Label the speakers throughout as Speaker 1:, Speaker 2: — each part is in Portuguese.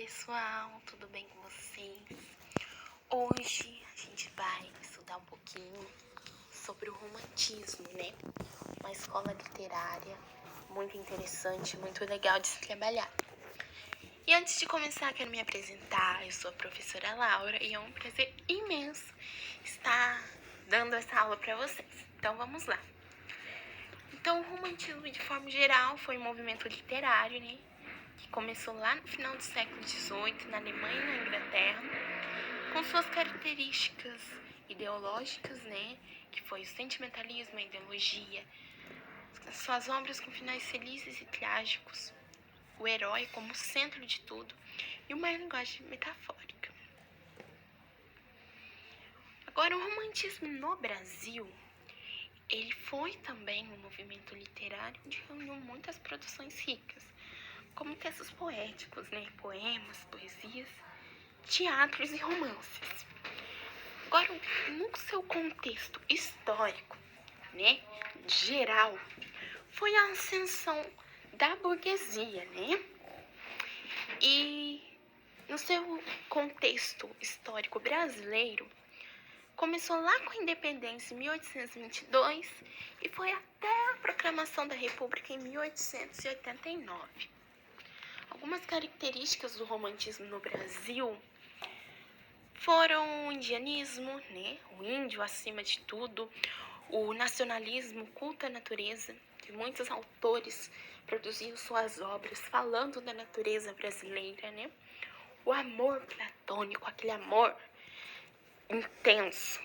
Speaker 1: pessoal, tudo bem com vocês? Hoje a gente vai estudar um pouquinho sobre o romantismo, né? Uma escola literária muito interessante, muito legal de se trabalhar. E antes de começar, quero me apresentar. Eu sou a professora Laura e é um prazer imenso estar dando essa aula para vocês. Então vamos lá. Então, o romantismo, de forma geral, foi um movimento literário, né? Que começou lá no final do século XVIII, na Alemanha e na Inglaterra, com suas características ideológicas, né? Que foi o sentimentalismo, a ideologia, suas obras com finais felizes e trágicos, o herói como centro de tudo e uma linguagem metafórica. Agora, o romantismo no Brasil, ele foi também um movimento literário onde reuniu muitas produções ricas, como textos poéticos, né? Poemas, poesias, teatros e romances. Agora, no seu contexto histórico, né, geral, foi a ascensão da burguesia, né? E no seu contexto histórico brasileiro, começou lá com a independência em 1822 e foi até a proclamação da República em 1889. Algumas características do romantismo no Brasil foram o indianismo, né? O índio acima de tudo, o nacionalismo, o culto à natureza, que muitos autores produziam suas obras falando da natureza brasileira, né? O amor platônico, aquele amor intenso.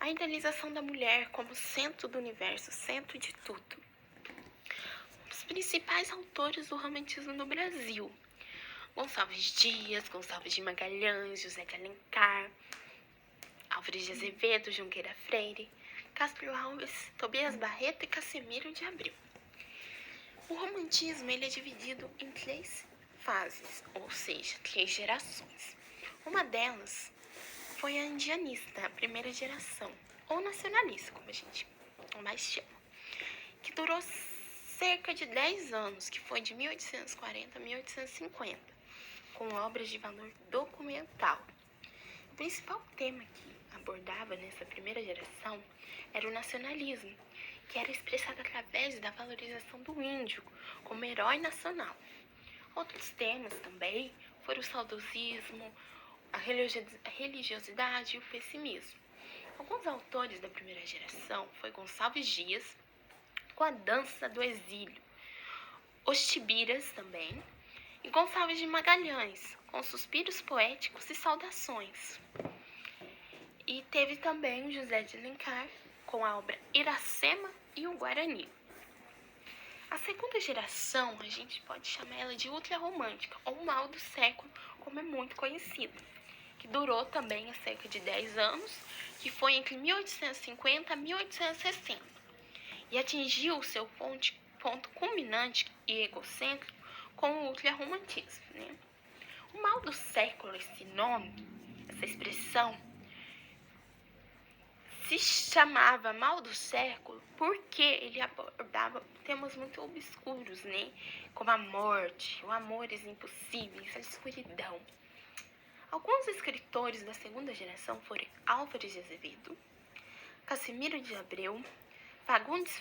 Speaker 1: A idealização da mulher como centro do universo, centro de tudo. Os principais autores do romantismo no Brasil: Gonçalves Dias, Gonçalves de Magalhães, José de Alencar, Álvares de Azevedo, Junqueira Freire, Castro Alves, Tobias Barreto e Casimiro de Abreu. O romantismo ele é dividido em 3 fases, ou seja, 3 gerações. Uma delas foi a indianista, a primeira geração, ou nacionalista, como a gente mais chama, que durou cerca de 10 anos, que foi de 1840 a 1850, com obras de valor documental. O principal tema que abordava nessa primeira geração era o nacionalismo, que era expressado através da valorização do índio como herói nacional. Outros temas também foram o saudosismo, a religiosidade e o pessimismo. Alguns autores da primeira geração foi Gonçalves Dias, com a Dança do Exílio, os Tibiras também, e Gonçalves de Magalhães, com suspiros poéticos e saudações. E teve também o José de Alencar, com a obra Iracema e o Guarani. A segunda geração, a gente pode chamar ela de ultrarromântica, ou mal do século, como é muito conhecido, que durou também há cerca de 10 anos, que foi entre 1850 a 1860, e atingiu o seu ponto culminante e egocêntrico com o ultrarromantismo, né? O mal do século, esse nome, essa expressão, se chamava mal do século porque ele abordava temas muito obscuros, né? Como a morte, o amores impossíveis, a escuridão. Alguns escritores da segunda geração foram Álvares de Azevedo, Casimiro de Abreu, Fagundes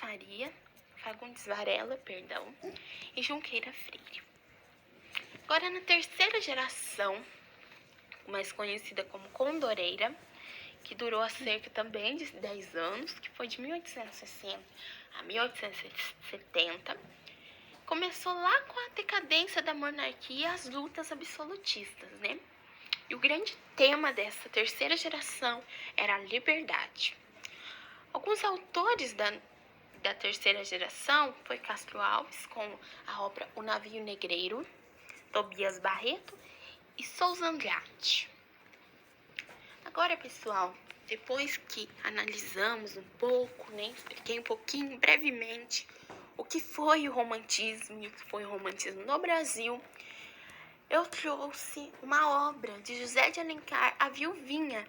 Speaker 1: Varela, e Junqueira Freire. Agora, na terceira geração, mais conhecida como Condoreira, que durou cerca também de 10 anos, que foi de 1860 a 1870, começou lá com a decadência da monarquia e as lutas absolutistas, né? E o grande tema dessa terceira geração era a liberdade. Alguns autores da terceira geração foi Castro Alves, com a obra O Navio Negreiro, Tobias Barreto e Souza Andrade. Agora, pessoal, depois que analisamos um pouco, né, expliquei um pouquinho, brevemente, o que foi o romantismo e o que foi o romantismo no Brasil, eu trouxe uma obra de José de Alencar, A Viuvinha,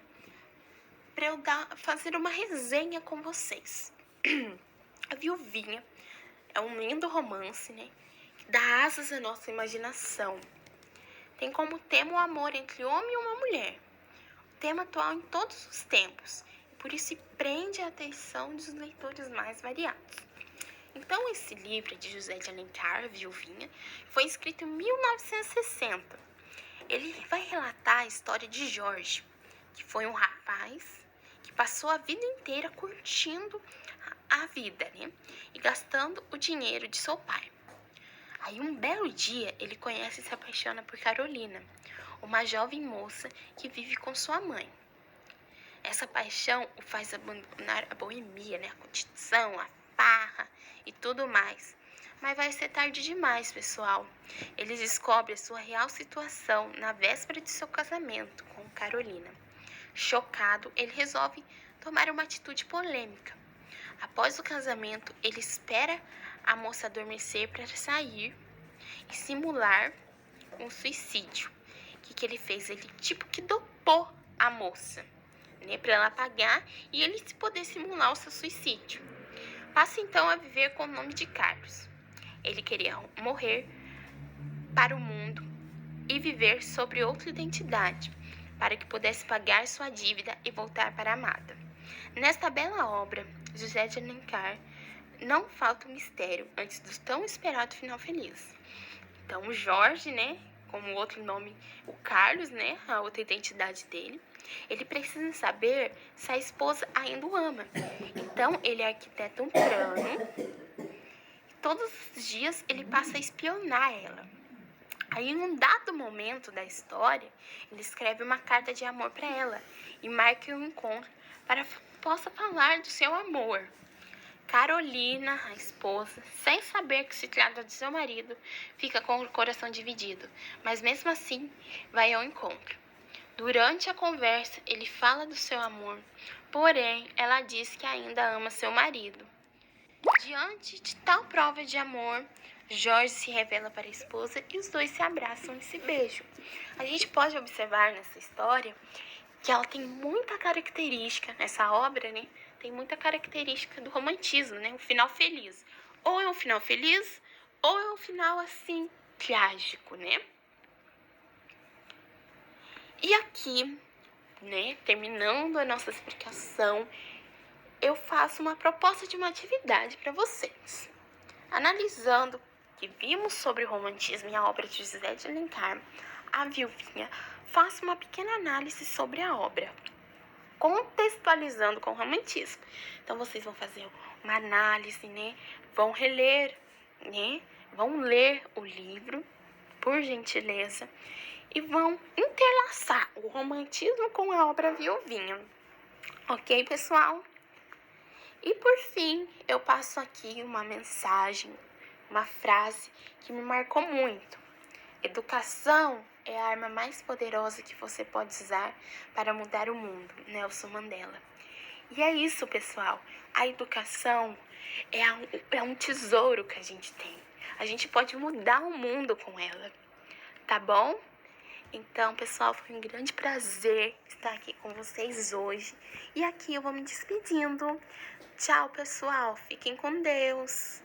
Speaker 1: para eu fazer uma resenha com vocês. A Viuvinha é um lindo romance, né, que dá asas à nossa imaginação. tem como tema o amor entre homem e uma mulher, tema atual em todos os tempos, e por isso prende a atenção dos leitores mais variados. Então, esse livro de José de Alencar, Viuvinha, foi escrito em 1960. Ele vai relatar a história de Jorge, que foi um rapaz que passou a vida inteira curtindo a vida, né? E gastando o dinheiro de seu pai. Aí, um belo dia, ele conhece e se apaixona por Carolina, uma jovem moça que vive com sua mãe. Essa paixão o faz abandonar a boemia, né? A curtição, a farra e tudo mais. Mas vai ser tarde demais, pessoal. Ele descobre a sua real situação na véspera de seu casamento com Carolina. Chocado, ele resolve tomar uma atitude polêmica. Após o casamento, ele espera a moça adormecer para sair e simular um suicídio. O que ele fez? Ele tipo que dopou a moça, né, para ela pagar e ele poder simular o seu suicídio. Passa então a viver com o nome de Carlos. Ele queria morrer para o mundo e viver sobre outra identidade, para que pudesse pagar sua dívida e voltar para a amada. Nesta bela obra, José de Alencar não falta o mistério antes do tão esperado final feliz. Então, o Jorge, né, como o outro nome, o Carlos, né, a outra identidade dele, ele precisa saber se a esposa ainda o ama. Então, ele arquiteta um plano e todos os dias ele passa a espionar ela. Aí, em um dado momento da história, ele escreve uma carta de amor para ela e marca um encontro para que possa falar do seu amor. Carolina, a esposa, sem saber que se trata de seu marido, fica com o coração dividido, mas mesmo assim vai ao encontro. Durante a conversa, ele fala do seu amor, porém ela diz que ainda ama seu marido. Diante de tal prova de amor, Jorge se revela para a esposa e os dois se abraçam e se beijam. A gente pode observar nessa história que ela tem muita característica, nessa obra, né? Tem muita característica do romantismo, né? Um final feliz. Ou é um final feliz, ou é um final, assim, trágico, né? E aqui, né, terminando a nossa explicação, eu faço uma proposta de uma atividade para vocês. Analisando o que vimos sobre o romantismo em a obra de José de Alencar, A Viuvinha, faça uma pequena análise sobre a obra, contextualizando com o romantismo. Então, vocês vão fazer uma análise, né? Vão reler, né? Vão ler o livro, por gentileza, e vão interlaçar o romantismo com a obra Viuvinha. Ok, pessoal? E, por fim, eu passo aqui uma mensagem, uma frase que me marcou muito. Educação é a arma mais poderosa que você pode usar para mudar o mundo, Nelson Mandela. E é isso, pessoal. A educação é um tesouro que a gente tem. A gente pode mudar o mundo com ela, tá bom? Então, pessoal, foi um grande prazer estar aqui com vocês hoje. E aqui eu vou me despedindo. Tchau, pessoal. Fiquem com Deus.